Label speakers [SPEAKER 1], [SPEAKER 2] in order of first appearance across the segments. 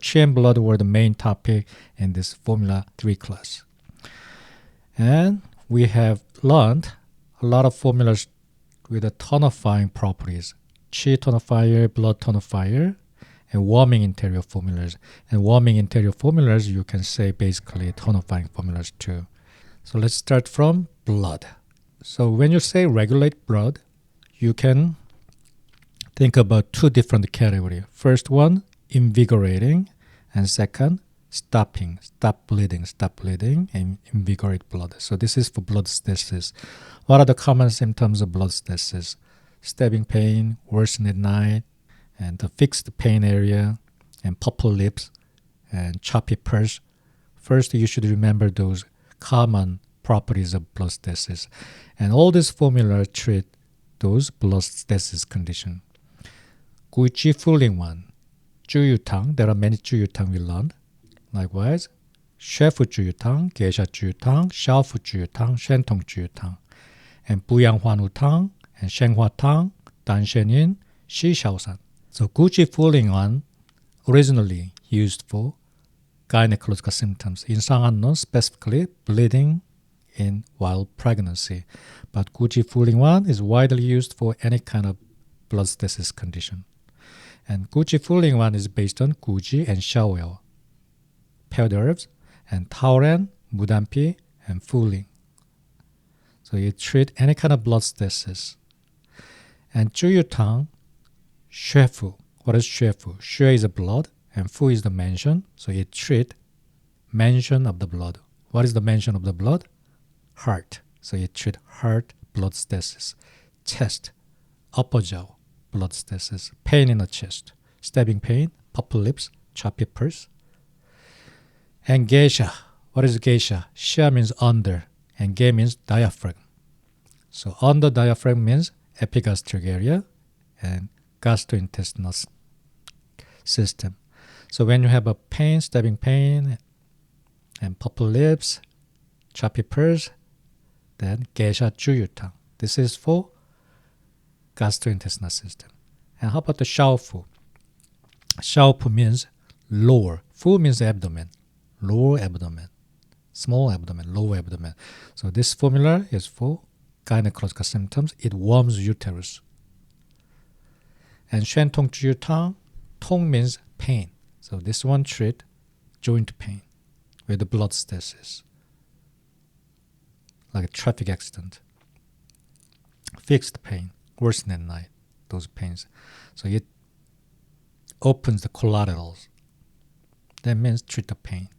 [SPEAKER 1] Qi and blood were the main topic in this Formula 3 class. And we have learned a lot of formulas with the tonifying properties. Qi tonifier, blood tonifier, and warming interior formulas. And warming interior formulas, you can say basically tonifying formulas too. So let's start from blood. So when you say regulate blood, you can think about two different categories. First one, invigorating, and second, stopping, stop bleeding, and invigorate blood. So this is for blood stasis. What are the common symptoms of blood stasis? Stabbing pain, worsening at night, and the fixed pain area, and purple lips, and choppy pulse. First, you should remember those common properties of blood stasis. And all these formula treat those blood stasis condition. Guji Fuling one, Juyutang. There are many Juyutang we learned. Likewise, Shefu Juyutang, Geisha Juyutang, Xiaofu Juyutang, Shentong Juyutang, and Buyang Huanu Tang, and Shenghua Tang, Danshenin, Shi Shaosan. So Guji Fuling one originally used for gynecological symptoms. In Sanghanon, specifically bleeding while pregnancy. But Guji Fuling one is widely used for any kind of blood stasis condition. And Guji Fuling one is based on Guji and Xiaoyao, paired herbs, and Taoren, Mudampi, and Fuling. So you treat any kind of blood stasis. And Juyutang, Xuefu. What is Xuefu? Xue is the blood, and Fu is the mention. So you treat mention of the blood. What is the mention of the blood? Heart. So you treat heart blood stasis. Chest, upper jaw, blood stasis, pain in the chest, stabbing pain, purple lips, choppy pulse. And geisha. What is geisha? Xia means under, and ge means diaphragm. So under diaphragm means epigastric area and gastrointestinal system. So when you have a pain, stabbing pain, and purple lips, choppy pulse, then geisha juyutang. This is for gastrointestinal system. And how about the Xiaofu? Xiaofu means lower. Fu means abdomen. Lower abdomen. Small abdomen, lower abdomen. So this formula is for gynecological symptoms. It warms uterus. And Shentong Juyutang, Tong means pain. So this one treat joint pain with the blood stasis, like a traffic accident. Fixed pain, worsening at night, those pains. So it opens the collaterals. That means treat the pain.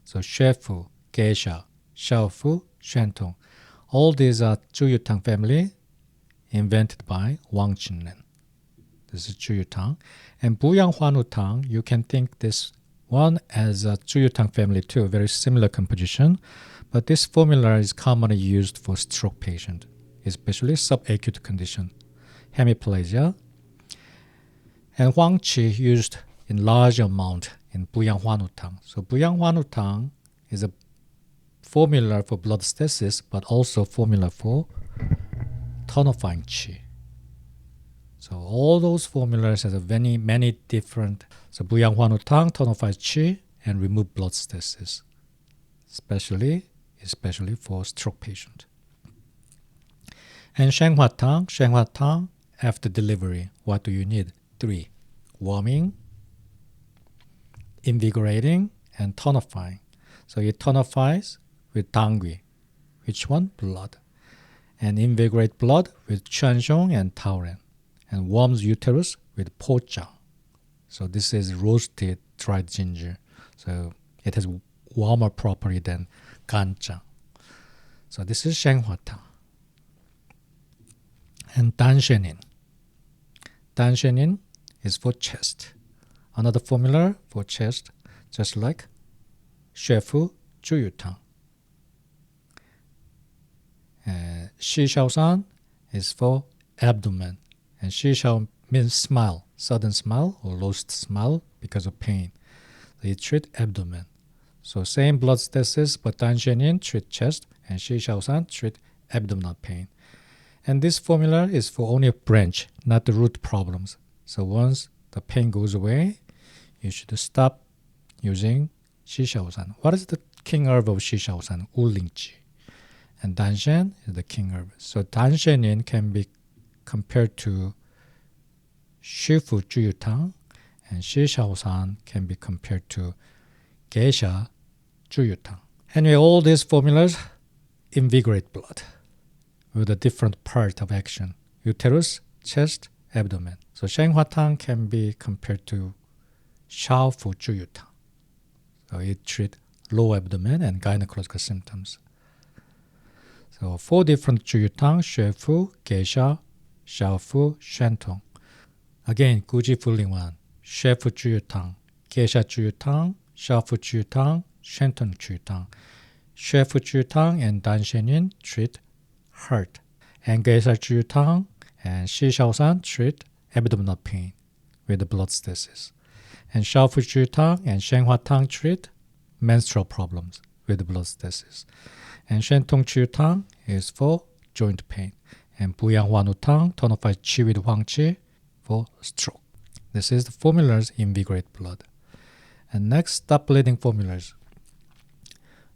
[SPEAKER 1] So Xuefu, Geisha, Xiaofu, Shentong. All these are Juyutang family invented by Wang Qinren. This is Juyutang. And Buyang Huanu Tang, you can think this one as a Juyutang family too, very similar composition. But this formula is commonly used for stroke patient, especially subacute condition, hemiplegia. And Huang Qi used in large amount in Buyang Huanu Tang. So Buyang Huanu Tang is a formula for blood stasis, but also formula for tonifying qi. So all those formulas have many different. So Buyang Huanu Tang tonifies qi and remove blood stasis, especially for stroke patient. And Shenghua Tang, after delivery, what do you need? 3. Warming, invigorating, and tonifying. So it tonifies with Dangui. Which one? Blood. And invigorate blood with Quanzhong and Taoren. And warms uterus with Pochang. So this is roasted dried ginger. So it has warmer property than Ganzhang. So this is Shenghua Tang. And Danshenin. Danshenin is for chest. Another formula for chest, just like Xuefu Juyu Tang. Shi Shaosan is for abdomen. And Shi Shao means smile, sudden smile or lost smile because of pain. They treat abdomen. So same blood stasis, but Danshenin treat chest and Shi Shaosan treat abdominal pain. And this formula is for only a branch, not the root problems. So once the pain goes away, you should stop using Shishaosan. What is the king herb of Shishaosan? Ulingji. And Danshen is the king herb. So Danshenin can be compared to Shifu Juyutang, and Shishaosan can be compared to Geisha Juyutang. Anyway, all these formulas invigorate blood with a different part of action: uterus, chest, abdomen. So Shenghua can be compared to Shaofu Juyutang. So it treats low abdomen and gynecological symptoms. So 4 different Juyutang: Xuefu, Geisha, Shaofu, Shentong. Again, Guji Fuling 1. Xuefu Juyutang, Geisha Juyutang, Shaofu Juyutang, Shentong Juyutang. Xuefu Juyutang and Danshenin treat heart, and Geisha Juyutang and Shishaosan treat abdominal pain with the blood stasis. And Shaofu Juyutang and Shenhua Tang treat menstrual problems with the blood stasis. And Shentong Juyutang is for joint pain. And Buyang Huanu Tang tonifies qi with huangqi for stroke. This is the formulas invigorate blood. And next, stop bleeding formulas.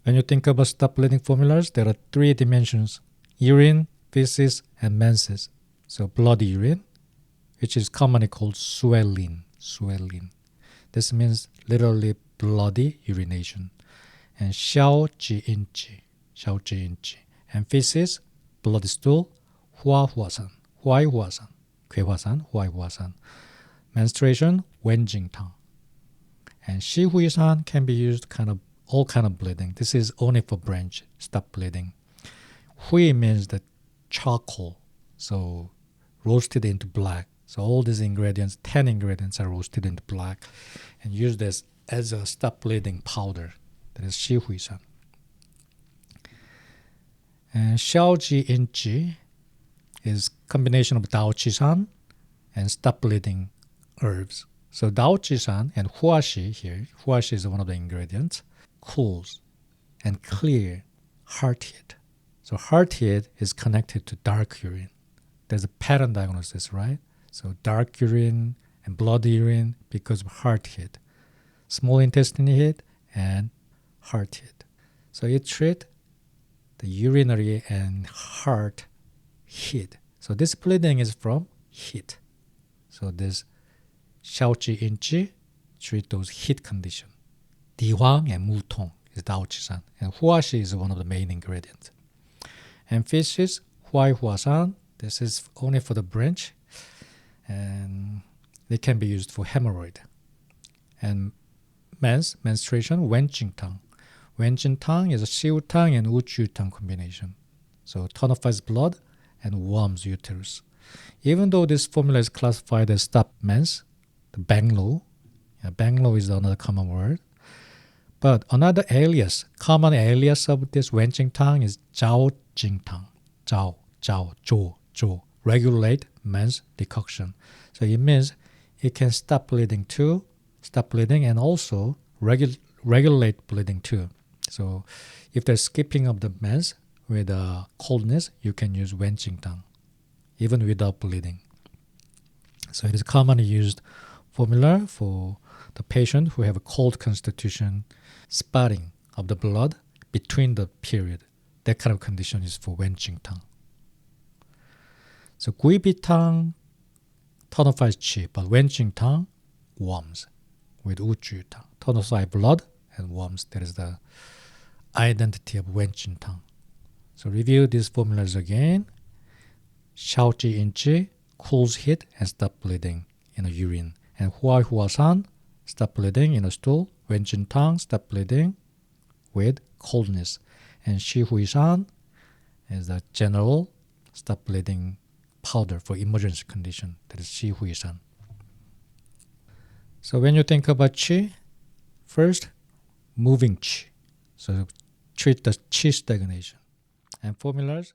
[SPEAKER 1] When you think about stop bleeding formulas, there are 3 dimensions: urine, feces, and menses. So blood urine, which is commonly called swelling. This means literally bloody urination. And xiao ji inji. And feces, bloody stool, huahuasan, huaihuasan. Menstruation, wenjingtang. And shihuisan can be used all kind of bleeding. This is only for branch, stop bleeding. Hui means the charcoal, so roasted into black. So all these ingredients, 10 ingredients, are roasted into black and used as a stop bleeding powder. That is shihuisan. And xiaoji inji is combination of daoqisan and stop bleeding herbs. So daoqisan and huashi here, huashi is one of the ingredients, cools and clear heart heat. So heart heat is connected to dark urine. There's a pattern diagnosis, right? So dark urine and bloody urine because of heart heat, small intestine heat, and heart heat. So it treats the urinary and heart heat. So this bleeding is from heat. So this xiaoji inji treat those heat conditions. Dihuang and mutong is daoqisan, and huashi is one of the main ingredients. And feces, huaihuasan, this is only for the branch, and they can be used for hemorrhoid. And menstruation, wenjingtang. Wenjingtang is a shiutang and uchutang combination. So tonifies blood and warms uterus. Even though this formula is classified as stop mens, the banglo is another common word. But another common alias of this wenjingtang is zhao jingtang. Zhao, regulate men's decoction. So it means it can stop bleeding and also regulate bleeding too. So if there's skipping of the mens with coldness, you can use wenjingtang even without bleeding. So it is commonly used formula for the patient who have a cold constitution, spotting of the blood between the period. That kind of condition is for wenjingtang. So guibitang tonifies qi, but wenjingtang warms with uchutang. Tonifies blood and warms. That is the identity of wenjingtang. So review these formulas again. Xiaoji inji cools heat and stop bleeding in the urine. And huaihuasan, stop bleeding in the stool. Wenjingtang, stop bleeding with coldness. And shihuisan is the general stop bleeding powder for emergency condition. That is shihuisan. So when you think about qi, first, moving qi. So treat the qi stagnation. And formulas